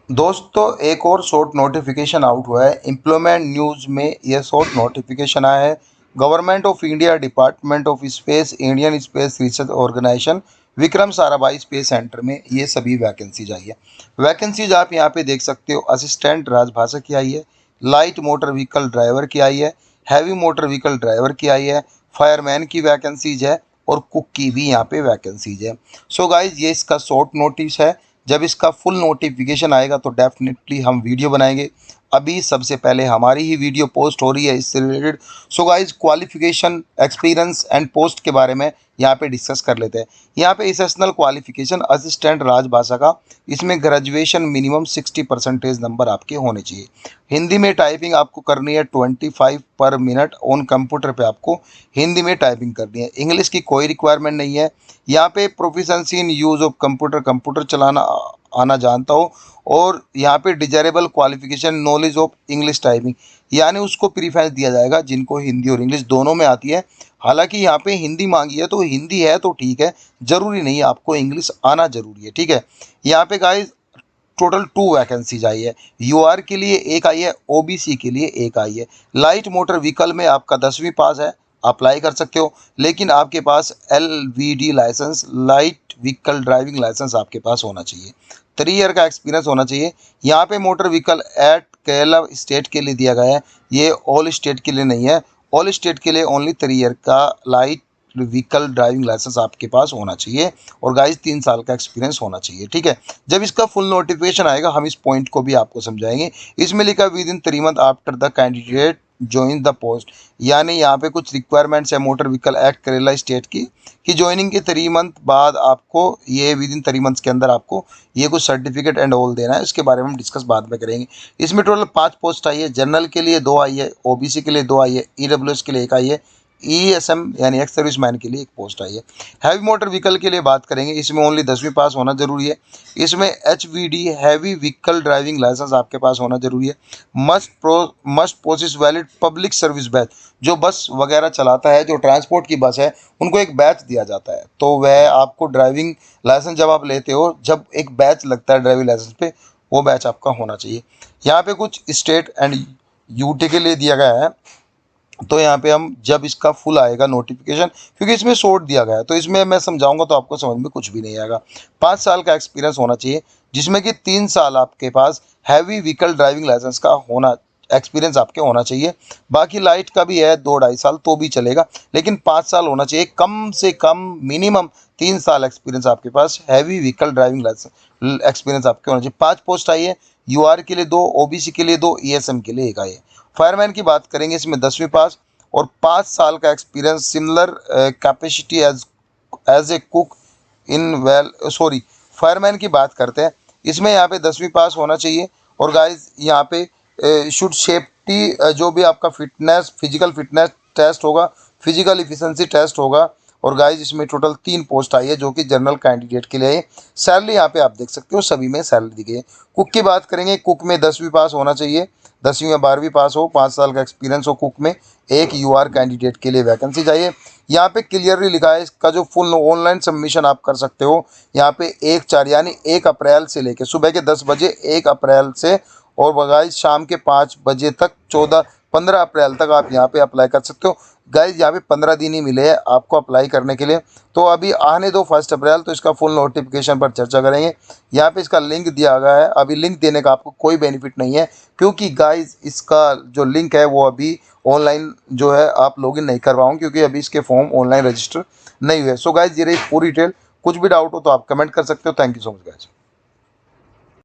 दोस्तों एक और शॉर्ट नोटिफिकेशन आउट हुआ है। एम्प्लॉयमेंट न्यूज़ में यह शॉर्ट नोटिफिकेशन आया है। Government of India, department of space, Indian space research organisation, Vikram Sarabhai space centre में ये सभी वैकेंसीज आई है। वैकेंसीज आप यहाँ पे देख सकते हो। असिस्टेंट राजभाषा की आई है, लाइट मोटर व्हीकल ड्राइवर की आई है, हैवी मोटर व्हीकल ड्राइवर की आई है, फायरमैन की वैकेंसीज है और कुक की भी यहाँ पे वैकेंसीज है। सो गाइज ये इसका शॉर्ट नोटिस है। जब इसका फुल नोटिफिकेशन आएगा तो डेफिनेटली हम वीडियो बनाएंगे। अभी सबसे पहले हमारी ही वीडियो पोस्ट हो रही है इससे related. So guys qualification, experience and post के बारे में यहाँ पे डिस्कस कर लेते हैं। यहाँ पे एसेशनल क्वालिफिकेशन असिस्टेंट राजभाषा का, इसमें ग्रेजुएशन मिनिमम 60% नंबर आपके होने चाहिए। हिंदी में टाइपिंग आपको करनी है 25 पर मिनट ऑन कंप्यूटर पे आपको हिंदी में टाइपिंग करनी है। इंग्लिश की कोई रिक्वायरमेंट नहीं है। यहाँ पे proficiency in use of computer, computer चलाना आना जानता हो, और यहाँ पे desirable qualification knowledge of English typing, यानी उसको प्रीफरेंस दिया जाएगा जिनको हिंदी और इंग्लिश दोनों में आती है। हालांकि यहाँ पे हिंदी मांगी है तो हिंदी है तो ठीक है, ज़रूरी नहीं आपको इंग्लिश आना ज़रूरी है, ठीक है। यहाँ पे गाइस टोटल 2 वैकेंसीज आई है। यूआर के लिए एक आई है, ओबीसी के लिए एक आई है। लाइट मोटर व्हीकल में आपका 10वीं पास है, अप्लाई कर सकते हो, लेकिन आपके पास LVD licence, light vehicle driving licence आपके पास होना चाहिए। 3 ईयर का एक्सपीरियंस होना चाहिए। यहाँ पे motor vehicle eight Kerala state के लिए दिया गया है, ये ऑल स्टेट के लिए नहीं है। ऑल स्टेट के लिए ओनली 3 ईयर का लाइट व्हीकल ड्राइविंग लाइसेंस आपके पास होना चाहिए, और गाइस 3 साल का एक्सपीरियंस होना चाहिए, ठीक है। जब इसका फुल नोटिफिकेशन आएगा हम इस पॉइंट को भी आपको समझाएंगे। इसमें लिखा with in 3 month after the candidate join the post, यानी यहाँ पे कुछ रिक्वायरमेंट्स है motor vehicle act Kerala state की, कि ज्वाइनिंग के 3 मंथ बाद आपको ये विद इन 3 मंथ्स के अंदर आपको ये कुछ सर्टिफिकेट एंड ऑल देना है। इसके बारे में हम डिस्कस बाद में करेंगे। इसमें टोटल 5 पोस्ट आई है। जनरल के लिए 2 आई है, ओबीसी के लिए 2 आई है, ईडब्ल्यूएस के लिए 1 आई है, ईएसएम यानी एक्स सर्विस मैन के लिए 1 पोस्ट आई है। हैवी मोटर व्हीकल के लिए बात करेंगे, इसमें ओनली 10वीं पास होना जरूरी है। इसमें HVD heavy vehicle driving licence आपके पास होना जरूरी है। Must possess valid public service badge, जो बस वगैरह चलाता है, जो ट्रांसपोर्ट की बस है, उनको एक बैच दिया जाता है। तो वह आपको ड्राइविंग लाइसेंस जब आप लेते हो, जब एक बैच लगता है ड्राइविंग लाइसेंस पे, वो बैच आपका होना चाहिए। यहाँ पे कुछ स्टेट एंड यूटी के लिए दिया गया है। तो यहाँ पे हम जब इसका फुल आएगा नोटिफिकेशन, क्योंकि इसमें शॉर्ट दिया गया है तो इसमें मैं समझाऊंगा तो आपको समझ में कुछ भी नहीं आएगा। 5 साल का एक्सपीरियंस होना चाहिए, जिसमें कि 3 साल आपके पास हैवी व्हीकल ड्राइविंग लाइसेंस का होना, एक्सपीरियंस आपके होना चाहिए। बाकी लाइट का भी है 2-2.5 साल तो भी चलेगा, लेकिन 5 साल होना चाहिए कम से कम। मिनिमम 3 साल एक्सपीरियंस आपके पास heavy vehicle driving licence experience आपके होना चाहिए। 5 पोस्ट आई है। यूआर के लिए 2, ओबीसी के लिए 2, ईएसएम के लिए 1 आई है। फायरमैन की बात करेंगे, इसमें 10वीं पास और 5 साल का experience. Similar capacity as a cook in well sorry fireman की बात करते हैं, इसमें यहाँ पे 10वीं पास होना चाहिए। और गाइस यहाँ पे शुड सेफ्टी, जो भी आपका फिटनेस, फिजिकल फिटनेस टेस्ट होगा, फिजिकल इफिशिएंसी टेस्ट होगा। और गाइस इसमें टोटल 3 पोस्ट आई है जो कि जनरल कैंडिडेट के लिए है। सैलरी यहाँ पे आप देख सकते हो, सभी में सैलरी दी गई है। कुक की बात करेंगे, कुक में 10वीं पास होना चाहिए, 10वीं या 12वीं पास हो, 5 साल का एक्सपीरियंस हो कुक में। 1 यूआर कैंडिडेट के लिए वैकेंसी चाहिए। यहाँ पे क्लियरली लिखा है इसका जो फुल ऑनलाइन सबमिशन आप कर सकते हो यहाँ पे 1/4 यानी 1 अप्रैल से लेकर सुबह के 10 बजे 1 अप्रैल से, और गाइस शाम के 5 बजे तक 15 अप्रैल तक आप यहाँ पे अप्लाई कर सकते हो। गाइस यहाँ पे 15 दिन ही मिले हैं आपको अप्लाई करने के लिए, तो अभी आने दो 1 अप्रैल, तो इसका फुल नोटिफिकेशन पर चर्चा करेंगे। यहाँ पे इसका लिंक दिया गया है। अभी लिंक देने का आपको कोई बेनिफिट नहीं है, क्योंकि गाइस इसका जो लिंक है वो अभी ऑनलाइन जो है आप लॉगिन नहीं कर पाओगे, क्योंकि अभी इसके फॉर्म ऑनलाइन रजिस्टर नहीं हुए। सो गाइस ये रही पूरी डिटेल। कुछ भी डाउट हो तो आप कमेंट कर सकते हो। Thank you so much guys.